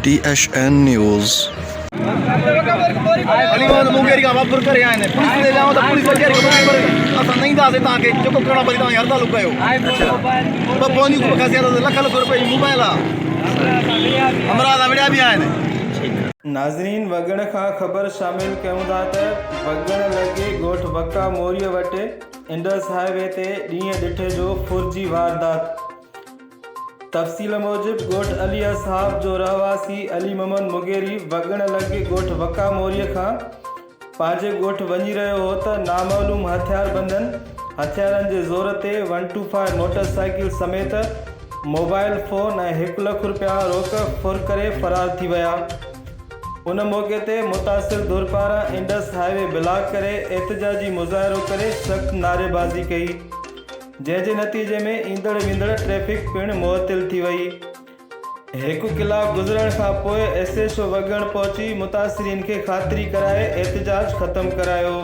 THN news. Ali Mohammad Mungeri का वापुर करे आए ने पुलिस ले जाओ तो पुलिस वगैरह को पर असा नहीं दासे ताके जो को करणो पड़ी ता हर तालुक कयो तो फोन को खासियत लख लख रुपए मोबाइल हमरा दा वीडियो भी आए ने। नाज़रीन वगण खां ख़बर शामिल कयूं था त वगण लॻे ॻोठ वक्का मोरीअ वटि इंडस हाईवे ते ॾींहं ॾिठे जो फुर्जी वारदात। तफ़सील मूजिब ॻोठ अली असहाब जो रहवासी अली मोहम्मद मुगेरी वगण लॻे ॻोठ वक्का मोरीअ खां पंहिंजे ॻोठ वञी रहियो हो त नामालूम हथियारबंदनि हथियारनि जे ज़ोर ते 125 मोटरसाइकिल समेत मोबाइल फ़ोन ऐं 1 लख रुपया रोक फुर करे फ़रार थी विया। उन मौक़े ते मुतासिर धुर पारां इंडस हाईवे ब्लॉक करे एहतजाजी मुज़ाहिरो करे सख़्त नारेबाज़ी कई, जंहिंजे नतीजे में ईंदड़ वेंदड़ ट्रैफ़िक पिणु मुअत्तिल थी वई। 1 कलाक गुज़रण खां पोइ SHO वगण पहुची मुतासिरीन खे ख़ातिरी कराए एहतजाज ख़त्म करायो।